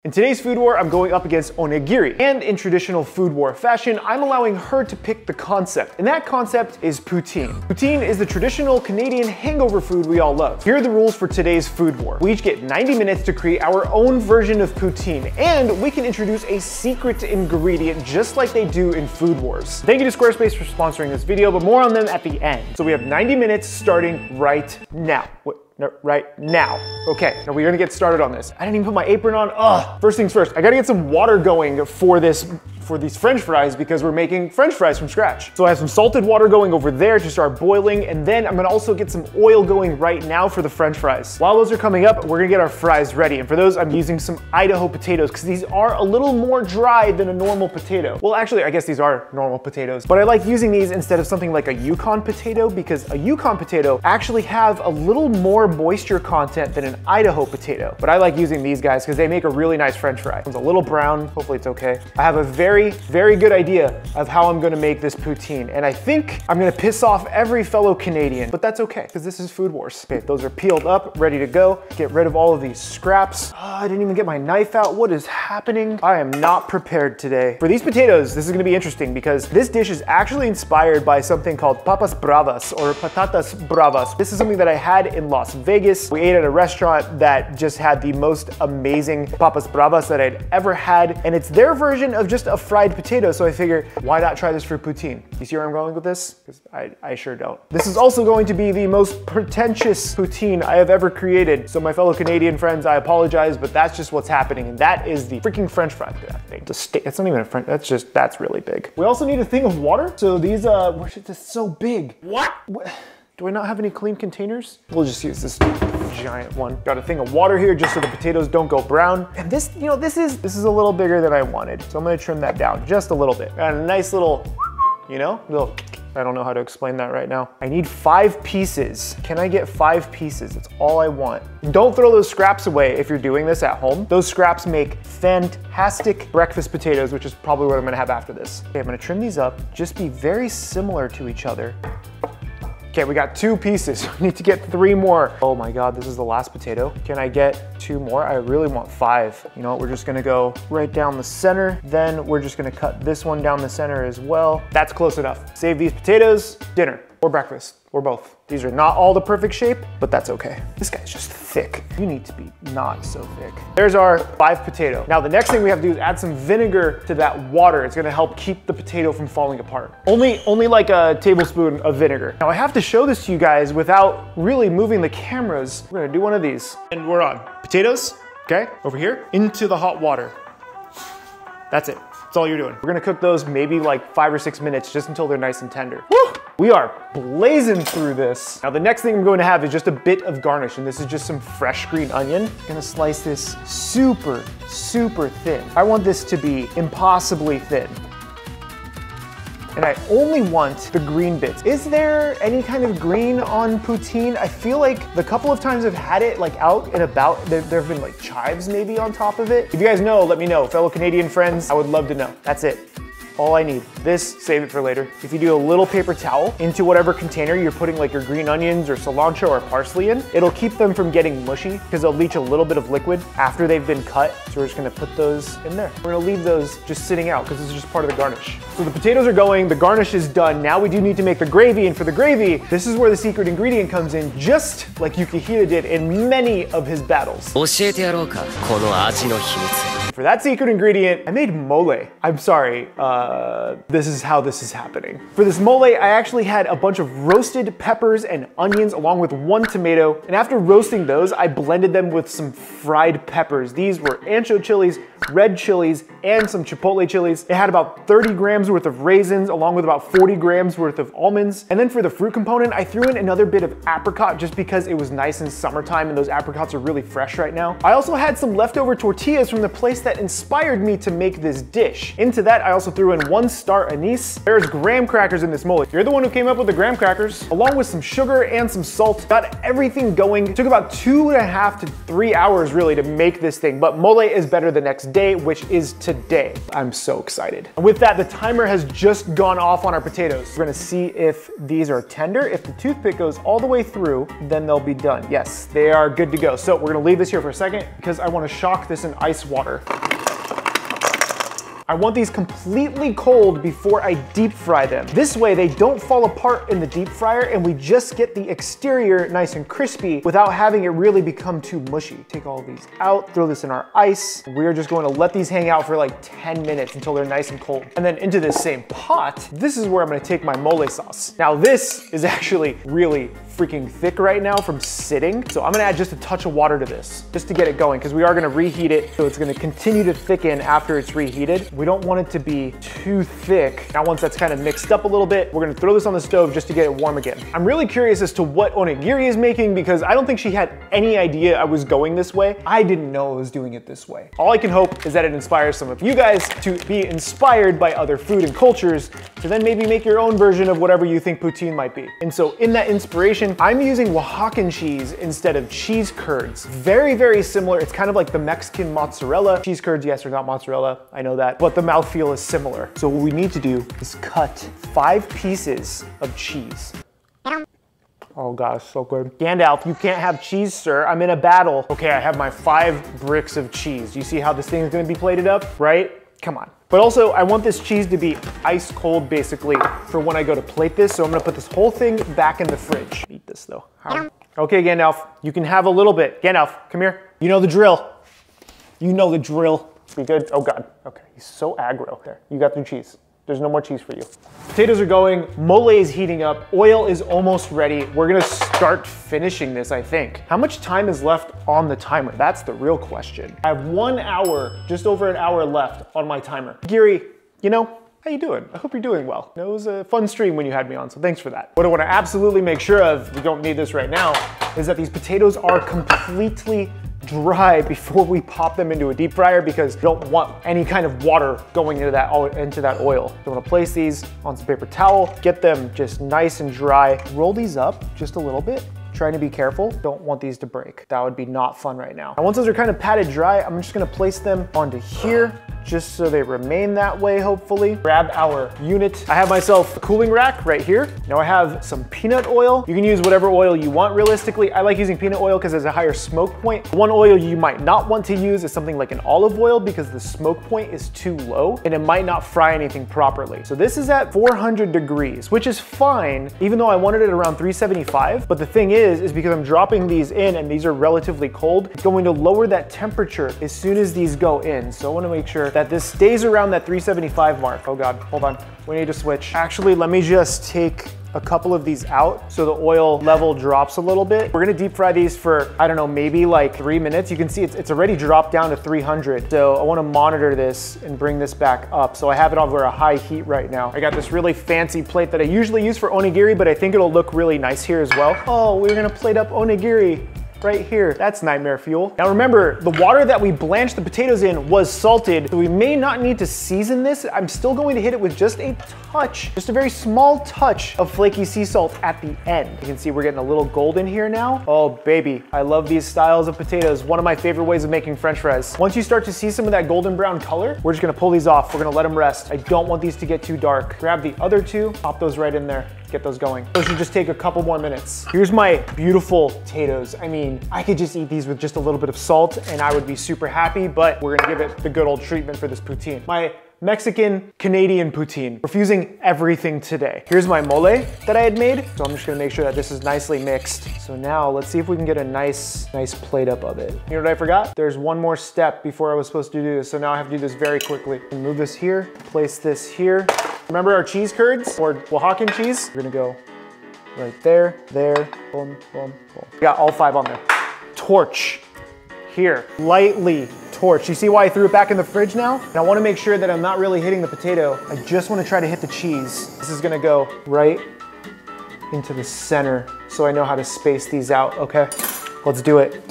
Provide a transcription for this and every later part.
In today's Food War, I'm going up against Onigiri, and in traditional Food War fashion, I'm allowing her to pick the concept, and that concept is poutine. Poutine is the traditional Canadian hangover food we all love. Here are the rules for today's Food War. We each get 90 minutes to create our own version of poutine, and we can introduce a secret ingredient just like they do in Food Wars. Thank you to Squarespace for sponsoring this video, but more on them at the end. So we have 90 minutes starting right now. No, right now. Okay, now we're gonna get started on this. I didn't even put my apron on. Ugh. First things first, I gotta get some water going for these French fries because we're making French fries from scratch. So I have some salted water going over there to start boiling, and then I'm gonna also get some oil going right now for the French fries. While those are coming up, we're gonna get our fries ready. And for those, I'm using some Idaho potatoes because these are a little more dry than a normal potato. Well, actually, I guess these are normal potatoes, but I like using these instead of something like a Yukon potato because a Yukon potato actually have a little more moisture content than an Idaho potato. But I like using these guys because they make a really nice French fry. It's a little brown, hopefully it's okay. I have a very good idea of how I'm gonna make this poutine, and I think I'm gonna piss off every fellow Canadian, but that's okay because this is Food Wars. Okay, those are peeled up, ready to go. Get rid of all of these scraps. Oh, I didn't even get my knife out. What is happening? I am not prepared today. For these potatoes, this is gonna be interesting because this dish is actually inspired by something called papas bravas or patatas bravas. This is something that I had in Las Vegas. We ate at a restaurant that just had the most amazing papas bravas that I'd ever had, and it's their version of just a fried potato, so I figure, why not try this for poutine? You see where I'm going with this? Because I sure don't. This is also going to be the most pretentious poutine I have ever created, so my fellow Canadian friends, I apologize, but that's just what's happening, and that is the freaking French fry. That thing. It's not even a French, that's really big. We also need a thing of water, so these, this is so big. What? Do I not have any clean containers? We'll just use this giant one. Got a thing of water here just so the potatoes don't go brown. And this, you know, this is a little bigger than I wanted. So I'm gonna trim that down just a little bit. Got a nice little, you know, little, I don't know how to explain that right now. I need 5 pieces. Can I get 5 pieces? That's all I want. Don't throw those scraps away if you're doing this at home. Those scraps make fantastic breakfast potatoes, which is probably what I'm gonna have after this. Okay, I'm gonna trim these up, just be very similar to each other. Okay, we got 2 pieces. We need to get 3 more. Oh my God, this is the last potato. Can I get 2 more? I really want 5. You know what, we're just gonna go right down the center. Then we're just gonna cut this one down the center as well. That's close enough. Save these potatoes, dinner or breakfast or both. These are not all the perfect shape, but that's okay. This guy's just thick. You need to be not so thick. There's our 5 potato. Now the next thing we have to do is add some vinegar to that water. It's gonna help keep the potato from falling apart. Only like a tablespoon of vinegar. Now I have to show this to you guys without really moving the cameras. We're gonna do one of these. And we're on. Potatoes, okay, over here, into the hot water. That's it. That's all you're doing. We're gonna cook those maybe like 5 or 6 minutes just until they're nice and tender. Woo! We are blazing through this. Now the next thing I'm going to have is just a bit of garnish, and this is just some fresh green onion. I'm gonna slice this super thin. I want this to be impossibly thin. And I only want the green bits. Is there any kind of green on poutine? I feel like the couple of times I've had it like out and about, there have been like chives maybe on top of it. If you guys know, let me know. Fellow Canadian friends, I would love to know. That's it. All I need. This, save it for later. If you do a little paper towel into whatever container you're putting like your green onions or cilantro or parsley in, it'll keep them from getting mushy because they'll leach a little bit of liquid after they've been cut. So we're just gonna put those in there. We're gonna leave those just sitting out because this is just part of the garnish. So the potatoes are going, the garnish is done. Now we do need to make the gravy, and for the gravy, this is where the secret ingredient comes in, just like Yukihira did in many of his battles. For that secret ingredient, I made mole. I'm sorry, this is how this is happening. For this mole, I actually had a bunch of roasted peppers and onions along with 1 tomato. And after roasting those, I blended them with some fried peppers. These were ancho chilies, red chilies, and some chipotle chilies. It had about 30 grams worth of raisins along with about 40 grams worth of almonds. And then for the fruit component, I threw in another bit of apricot just because it was nice in summertime and those apricots are really fresh right now. I also had some leftover tortillas from the place that inspired me to make this dish. Into that, I also threw in in 1 star anise. There's graham crackers in this mole. You're the one who came up with the graham crackers, along with some sugar and some salt. Got everything going. It took about 2.5 to 3 hours really to make this thing, but mole is better the next day, which is today. I'm so excited. And with that, the timer has just gone off on our potatoes. We're gonna see if these are tender. If the toothpick goes all the way through, then they'll be done. Yes, they are good to go. So we're gonna leave this here for a second because I wanna shock this in ice water. I want these completely cold before I deep fry them. This way they don't fall apart in the deep fryer and we just get the exterior nice and crispy without having it really become too mushy. Take all of these out, throw this in our ice. We are just going to let these hang out for like 10 minutes until they're nice and cold. And then into this same pot, this is where I'm gonna take my mole sauce. Now this is actually really freaking thick right now from sitting. So I'm gonna add just a touch of water to this just to get it going because we are gonna reheat it. So it's gonna continue to thicken after it's reheated. We don't want it to be too thick. Now once that's kind of mixed up a little bit, we're gonna throw this on the stove just to get it warm again. I'm really curious as to what Onigiri is making because I don't think she had any idea I was going this way. I didn't know I was doing it this way. All I can hope is that it inspires some of you guys to be inspired by other food and cultures to then maybe make your own version of whatever you think poutine might be. And so in that inspiration, I'm using Oaxacan cheese instead of cheese curds. Very, very similar. It's kind of like the Mexican mozzarella. Cheese curds, yes, are not mozzarella. I know that, but the mouthfeel is similar. So what we need to do is cut 5 pieces of cheese. Oh gosh, so good. Gandalf, you can't have cheese, sir. I'm in a battle. Okay, I have my 5 bricks of cheese. You see how this thing is gonna be plated up, right? Come on. But also, I want this cheese to be ice cold, basically, for when I go to plate this. So I'm gonna put this whole thing back in the fridge. Eat this though. Okay, Gandalf, you can have a little bit. Gandalf, come here. You know the drill. You know the drill. Be good? Oh God, okay. He's so aggro. There, you got the cheese. There's no more cheese for you. Potatoes are going, mole is heating up, oil is almost ready. We're gonna start finishing this, I think. How much time is left on the timer? That's the real question. I have 1 hour, just over an hour left on my timer. Giri, you know, how you doing? I hope you're doing well. It was a fun stream when you had me on, so thanks for that. What I wanna absolutely make sure of, we don't need this right now, is that these potatoes are completely dry before we pop them into a deep fryer because you don't want any kind of water going into that oil. So I'm gonna place these on some paper towel, get them just nice and dry. Roll these up just a little bit. Trying to be careful. Don't want these to break. That would be not fun right now. And once those are kind of patted dry, I'm just gonna place them onto here just so they remain that way, hopefully. Grab our unit. I have myself a cooling rack right here. Now I have some peanut oil. You can use whatever oil you want realistically. I like using peanut oil because there's a higher smoke point. One oil you might not want to use is something like an olive oil because the smoke point is too low and it might not fry anything properly. So this is at 400 degrees, which is fine, even though I wanted it around 375. But the thing is because I'm dropping these in and these are relatively cold, it's going to lower that temperature as soon as these go in. So I want to make sure that this stays around that 375 mark. Oh God, hold on. We need to switch. Actually, let me just take a couple of these out so the oil level drops a little bit. We're gonna deep fry these for, I don't know, maybe like 3 minutes. You can see it's already dropped down to 300. So I wanna monitor this and bring this back up. So I have it over a high heat right now. I got this really fancy plate that I usually use for onigiri, but I think it'll look really nice here as well. Oh, we're gonna plate up onigiri right here. That's nightmare fuel. Now remember, the water that we blanched the potatoes in was salted, so we may not need to season this. I'm still going to hit it with just a touch, just a very small touch of flaky sea salt at the end. You can see we're getting a little golden here now. Oh baby, I love these styles of potatoes. One of my favorite ways of making French fries. Once you start to see some of that golden brown color, we're just gonna pull these off. We're gonna let them rest. I don't want these to get too dark. Grab the other two, pop those right in there. Get those going. Those should just take a couple more minutes. Here's my beautiful potatoes. I mean, I could just eat these with just a little bit of salt and I would be super happy, but we're gonna give it the good old treatment for this poutine. My Mexican Canadian poutine. We're fusing everything today. Here's my mole that I had made. So I'm just gonna make sure that this is nicely mixed. So now let's see if we can get a nice plate up of it. You know what I forgot? There's one more step before I was supposed to do this. So now I have to do this very quickly. Move this here, place this here. Remember our cheese curds or Oaxacan cheese? We're gonna go right there, boom, boom, boom. We got all 5 on there. Torch here, lightly torch. You see why I threw it back in the fridge now? And I wanna make sure that I'm not really hitting the potato. I just wanna try to hit the cheese. This is gonna go right into the center so I know how to space these out, okay? Let's do it.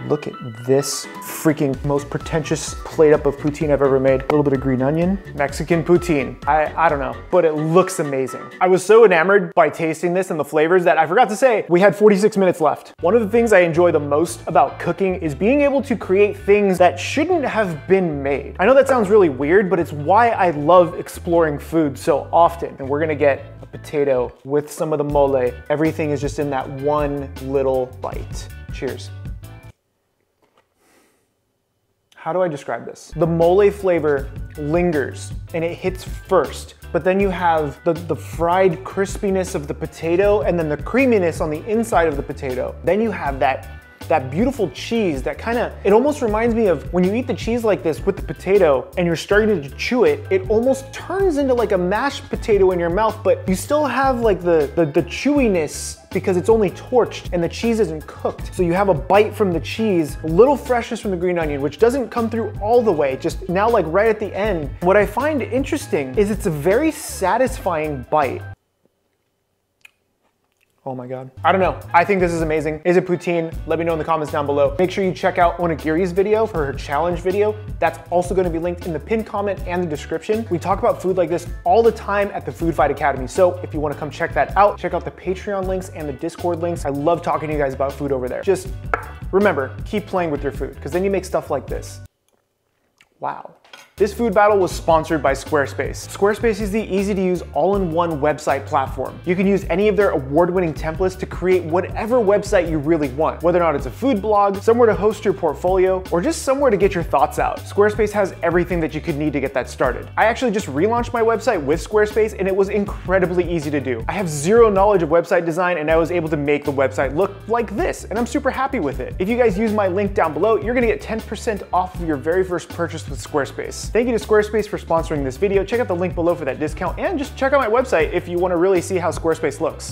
Look at this freaking most pretentious plate up of poutine I've ever made. A little bit of green onion, Mexican poutine. I don't know, but it looks amazing. I was so enamored by tasting this and the flavors that I forgot to say, we had 46 minutes left. One of the things I enjoy the most about cooking is being able to create things that shouldn't have been made. I know that sounds really weird, but it's why I love exploring food so often. And we're gonna get a potato with some of the mole. Everything is just in that one little bite. Cheers. How do I describe this? The mole flavor lingers and it hits first, but then you have the fried crispiness of the potato and then the creaminess on the inside of the potato. Then you have that beautiful cheese that it almost reminds me of when you eat the cheese like this with the potato and you're starting to chew it, it almost turns into like a mashed potato in your mouth, but you still have like the chewiness because it's only torched and the cheese isn't cooked. So you have a bite from the cheese, a little freshness from the green onion, which doesn't come through all the way, just now like right at the end. What I find interesting is it's a very satisfying bite. Oh my God. I don't know. I think this is amazing. Is it poutine? Let me know in the comments down below. Make sure you check out Onigiri's video for her challenge video. That's also gonna be linked in the pinned comment and the description. We talk about food like this all the time at the Food Fight Academy. So if you wanna come check that out, check out the Patreon links and the Discord links. I love talking to you guys about food over there. Just remember, keep playing with your food because then you make stuff like this. Wow. This food battle was sponsored by Squarespace. Squarespace is the easy-to-use all-in-one website platform. You can use any of their award-winning templates to create whatever website you really want, whether or not it's a food blog, somewhere to host your portfolio, or just somewhere to get your thoughts out. Squarespace has everything that you could need to get that started. I actually just relaunched my website with Squarespace and it was incredibly easy to do. I have zero knowledge of website design and I was able to make the website look like this, and I'm super happy with it. If you guys use my link down below, you're gonna get 10% off of your very first purchase with Squarespace. Thank you to Squarespace for sponsoring this video. Check out the link below for that discount and just check out my website if you want to really see how Squarespace looks.